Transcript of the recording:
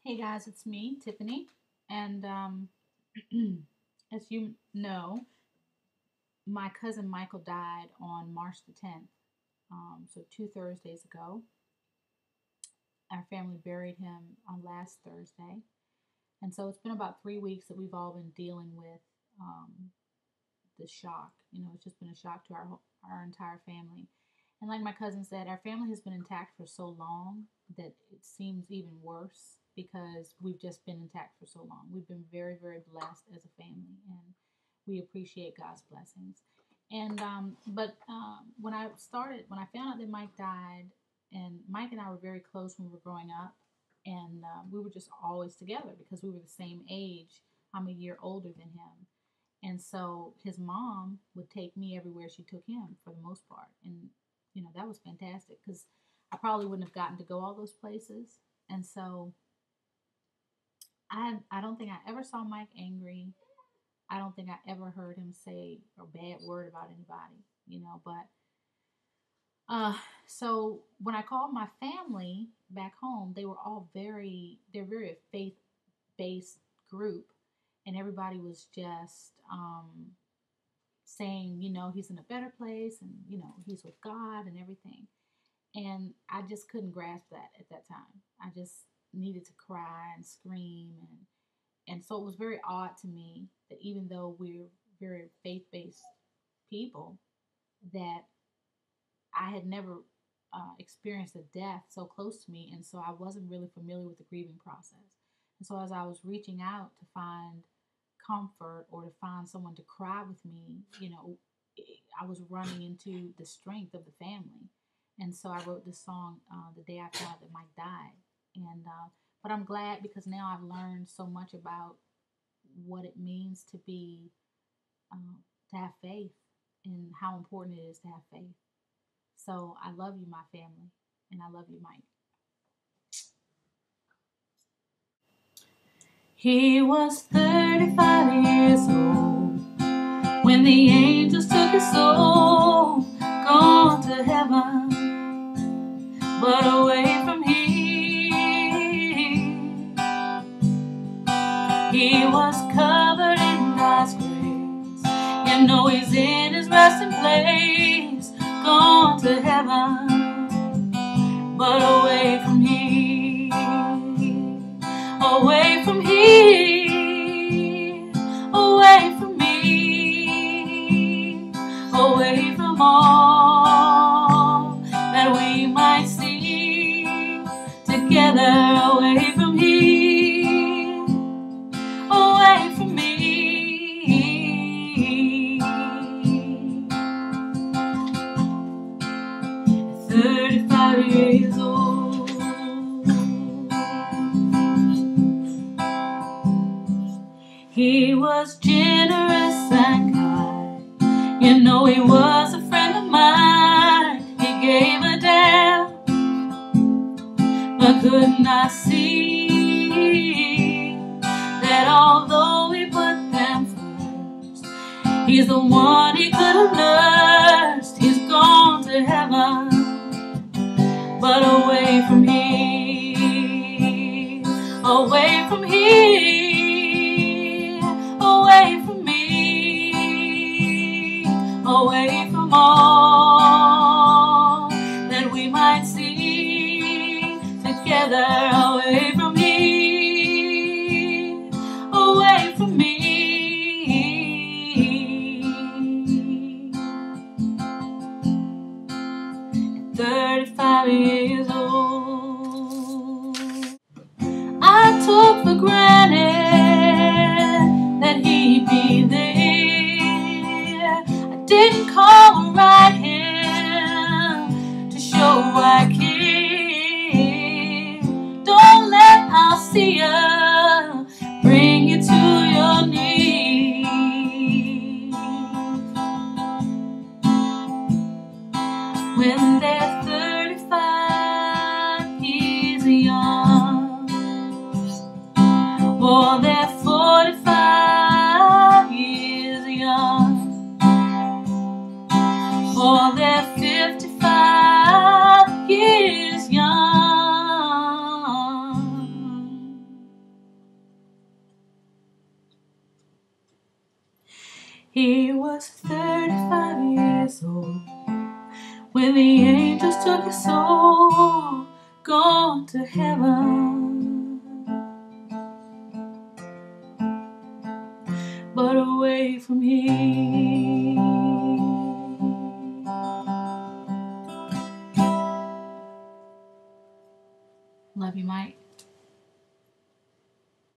Hey guys, it's me, Tiffany, and as you know, my cousin Michael died on March the 10th. So 2 Thursdays ago, our family buried him on last Thursday, and so it's been about 3 weeks that we've all been dealing with the shock. It's just been a shock to our entire family. And like my cousin said, our family has been intact for so long that it seems even worse because we've just been intact for so long. We've been very, very blessed as a family, and we appreciate God's blessings. And when I found out that Mike died, and Mike and I were very close when we were growing up, and we were just always together because we were the same age. I'm a year older than him. And so his mom would take me everywhere she took him for the most part. And, that was fantastic because I probably wouldn't have gotten to go all those places. And so I don't think I ever saw Mike angry. I don't think I ever heard him say a bad word about anybody, so when I called my family back home, they're very a faith-based group, and everybody was just saying, he's in a better place, and he's with God and everything. And I just couldn't grasp that at that time. I just needed to cry and scream, and so it was very odd to me that even though we're very faith-based people, that I had never experienced a death so close to me, and so I wasn't really familiar with the grieving process. And so as I was reaching out to find comfort or to find someone to cry with me, I was running into the strength of the family. And so I wrote this song the day I found out that Mike died. And but I'm glad because now I've learned so much about what it means to have faith and how important it is to have faith. So I love you, my family, and I love you, Mike. He was 35 years old when the angels took his soul, gone to heaven, but away from here. He was covered in God's grace, he's in his resting place, gone to heaven, but away from here, away from here, away from me, away from all that we might see together, away from here, away from me. 35 years old. He was generous and kind. He was a friend of mine. He gave a damn, but could not see that although he put them first, he's the one he could have nursed. He's gone to heaven, but away from here, away from here, away from me, away from all that we might see together, away from here, away from me. 35 years old. I took for granted that he'd be there. I didn't call or write him to show I care. Don't let I'll see ya bring you to your knees. When they're 35 years young, or they're 45 years young, or they're 55 years young, He was 35 years old when the angels took his soul, gone to heaven, but away from here. Love you, Mike.